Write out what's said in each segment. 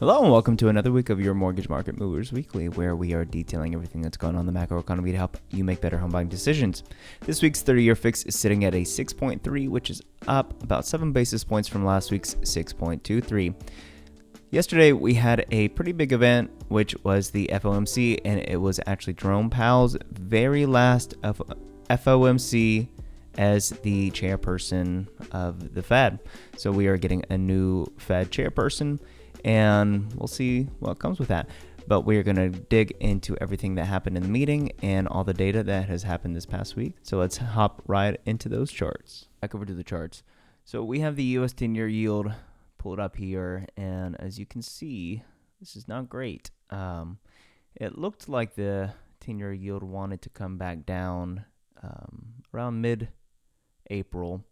Hello and welcome to another week of your Mortgage Market Movers Weekly, where we are detailing everything that's going on in the macroeconomy to help you make better home buying decisions. This week's 30-year fix is sitting at a 6.3, which is up about 7 basis points from last week's 6.23. Yesterday, we had a pretty big event, which was the FOMC, and it was actually Jerome Powell's very last of FOMC as the chairperson of the Fed. So we are getting a new Fed chairperson, and we'll see what comes with that. But we're going to dig into everything that happened in the meeting and all the data that has happened this past week. So let's hop right into those charts. Back over to the charts. So we have the U.S. 10-year yield pulled up here, and as you can see, this is not great. It looked like the 10-year yield wanted to come back down around mid-April,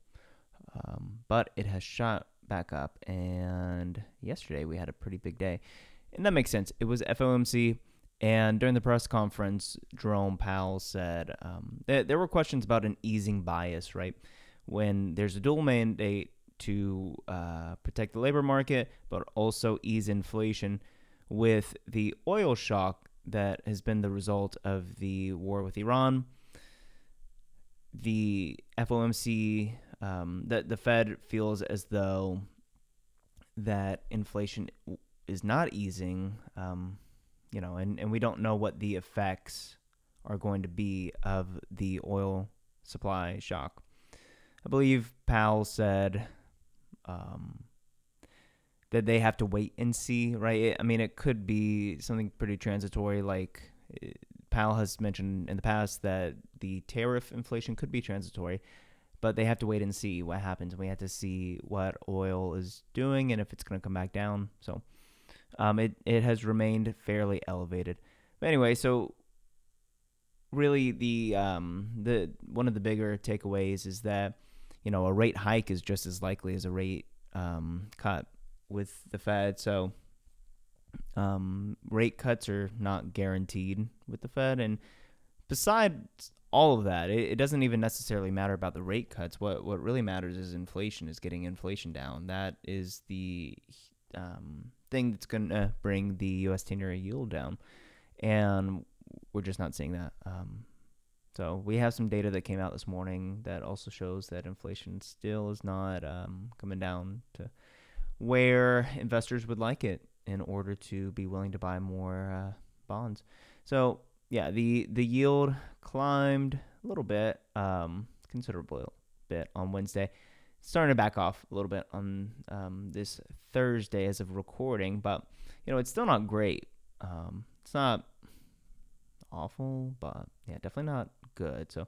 but it has shot back up, and yesterday we had a pretty big day, and that makes sense. It was FOMC, and during the press conference, Jerome Powell said there were questions about an easing bias, right? When there's a dual mandate to protect the labor market, but also ease inflation with the oil shock that has been the result of the war with Iran. The FOMC, the Fed feels as though that inflation is not easing, and we don't know what the effects are going to be of the oil supply shock. I believe Powell said that they have to wait and see, right? It could be something pretty transitory. Like Powell has mentioned in the past that the tariff inflation could be transitory, but they have to wait and see what happens. We have to see what oil is doing and if it's going to come back down. So it has remained fairly elevated. But anyway, so really the one of the bigger takeaways is that a rate hike is just as likely as a rate cut with the Fed. So rate cuts are not guaranteed with the Fed. And besides all of that, it doesn't even necessarily matter about the rate cuts. What really matters is inflation, is getting inflation down. That is the thing that's going to bring the U.S. 10-year yield down. And we're just not seeing that. So we have some data that came out this morning that also shows that inflation still is not coming down to where investors would like it in order to be willing to buy more bonds. So yeah, the yield climbed a little bit, considerable bit on Wednesday. Starting to back off a little bit on this Thursday as of recording, but it's still not great. It's not awful, but yeah, definitely not good. So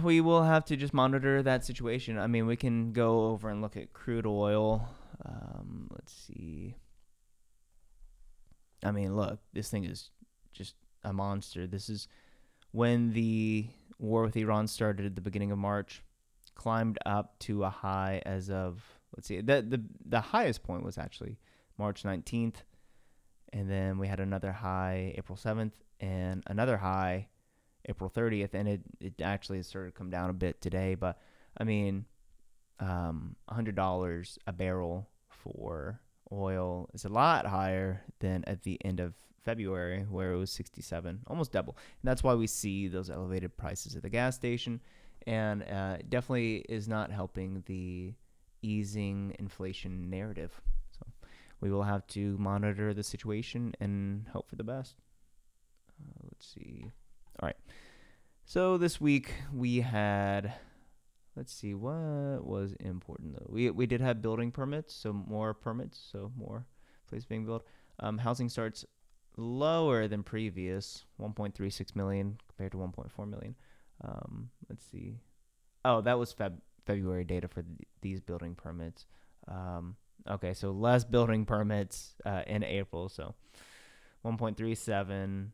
we will have to just monitor that situation. We can go over and look at crude oil. Let's see. Look, this thing is just a monster. This is when the war with Iran started at the beginning of March, climbed up to a high as of, let's see, the highest point was actually March 19th. And then we had another high April 7th and another high April 30th. And it actually started to come down a bit today. But, $100 a barrel for oil is a lot higher than at the end of February, where it was 67, almost double. And that's why we see those elevated prices at the gas station. And it definitely is not helping the easing inflation narrative. So we will have to monitor the situation and hope for the best. Let's see. All right. So this week we had, let's see, what was important though. We did have building permits, so more permits, so more places being built. Housing starts lower than previous, 1.36 million compared to 1.4 million. Let's see. Oh, that was February data for these building permits. Okay, so less building permits in April, so 1.37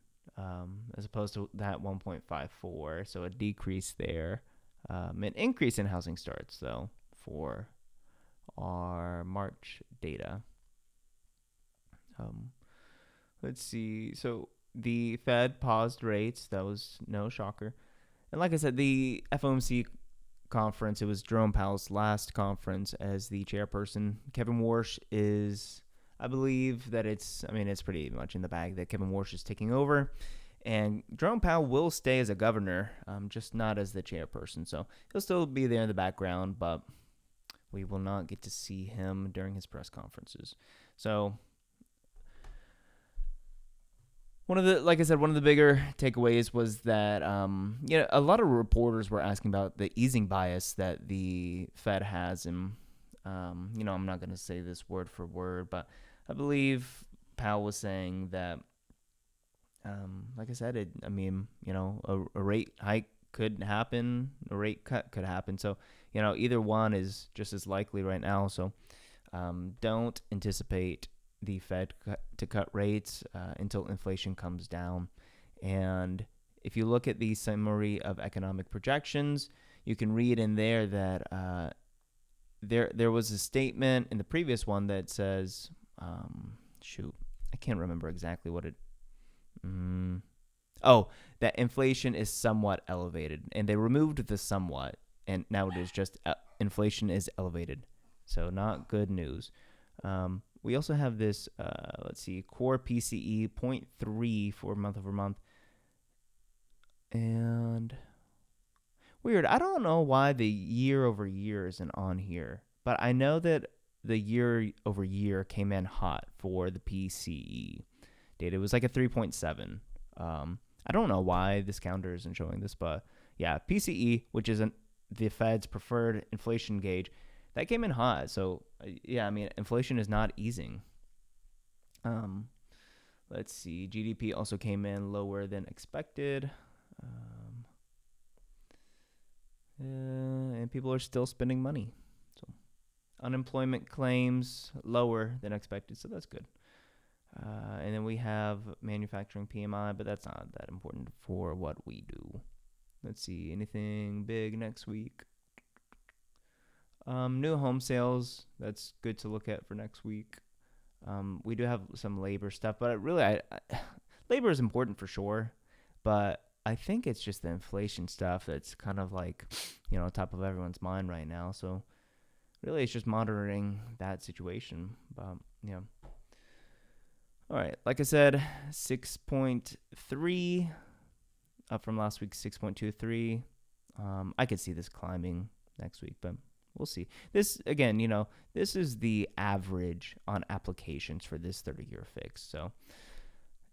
as opposed to that 1.54, so a decrease there. An increase in housing starts, though, for our March data. Let's see. So the Fed paused rates. That was no shocker. And like I said, the FOMC conference. It was Jerome Powell's last conference as the chairperson. Kevin Warsh is, I believe that it's pretty much in the bag that Kevin Warsh is taking over. And Jerome Powell will stay as a governor, just not as the chairperson. So he'll still be there in the background, but we will not get to see him during his press conferences. So one of the bigger takeaways was that, a lot of reporters were asking about the easing bias that the Fed has. And, I'm not going to say this word for word, but I believe Powell was saying that, like I said, a rate hike could happen, a rate cut could happen. So, either one is just as likely right now. So, don't anticipate the Fed to cut rates until inflation comes down. And if you look at the summary of economic projections, you can read in there that there was a statement in the previous one that says, I can't remember exactly what it. That inflation is somewhat elevated, and they removed the somewhat, and now it is just inflation is elevated. So not good news. We also have this, core PCE 0.3 for month over month. And weird, I don't know why the year over year isn't on here, but I know that the year over year came in hot for the PCE data. It was like a 3.7. I don't know why this counter isn't showing this, but yeah, PCE, which is the Fed's preferred inflation gauge, that came in hot. So yeah, inflation is not easing. Let's see. GDP also came in lower than expected. And people are still spending money. So unemployment claims lower than expected. So that's good. And then we have manufacturing PMI, but that's not that important for what we do. Let's see. Anything big next week? New home sales. That's good to look at for next week. We do have some labor stuff, but labor is important for sure. But I think it's just the inflation stuff that's kind of like, on top of everyone's mind right now. So really, it's just monitoring that situation. But yeah. All right, like I said, 6.3 up from last week's 6.23. I could see this climbing next week, but we'll see. This, again, this is the average on applications for this 30-year fix. So,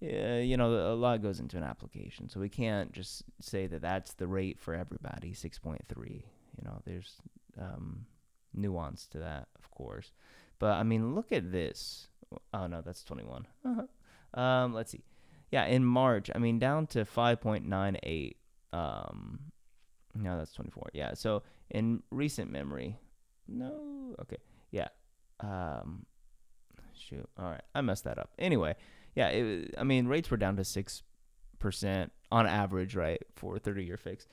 yeah, a lot goes into an application. So we can't just say that that's the rate for everybody, 6.3. There's nuance to that, of course. But, look at this. Oh, no, that's 21. Let's see. Yeah, in March, down to 5.98. No, that's 24. Yeah, so in recent memory. No, okay. Yeah. Shoot. All right, I messed that up. Anyway, yeah, rates were down to 6% on average, right, for 30-year fix.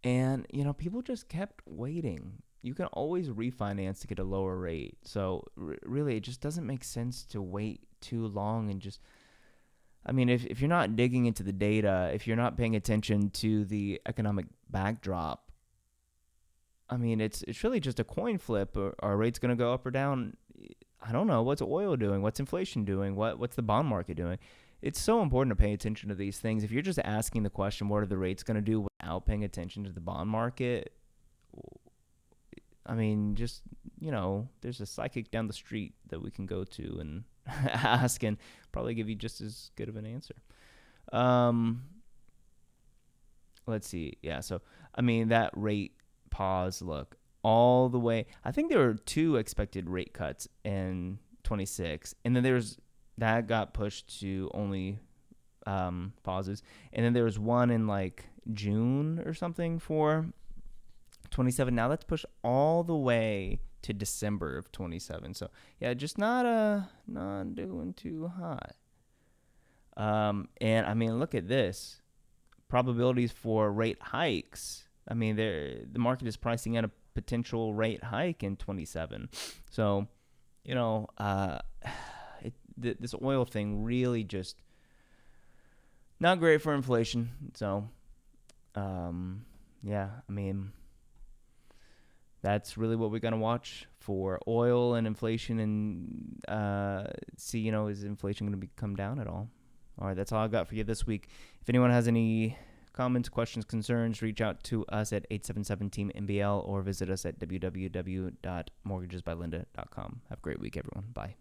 And, people just kept waiting. You can always refinance to get a lower rate. So really, it just doesn't make sense to wait too long and just, if you're not digging into the data, if you're not paying attention to the economic backdrop, it's really just a coin flip. Are rates going to go up or down? I don't know. What's oil doing? What's inflation doing? What's the bond market doing? It's so important to pay attention to these things. If you're just asking the question, what are the rates going to do without paying attention to the bond market? There's a psychic down the street that we can go to and ask and probably give you just as good of an answer. Let's see. Yeah, so, that rate pause, look, all the way. I think there were 2 expected rate cuts in 26, and then that got pushed to only pauses. And then there was one in, June or something for 27. Now that's pushed all the way to December of 27. So yeah, just not doing too hot. And look at this. Probabilities for rate hikes. The market is pricing in a potential rate hike in 27. So, this oil thing really just not great for inflation. So, yeah, that's really what we're going to watch for oil and inflation, and see, is inflation going to come down at all? All right, that's all I got for you this week. If anyone has any comments, questions, concerns, reach out to us at 877-TEAM-MBL or visit us at www.mortgagesbylinda.com. Have a great week, everyone. Bye.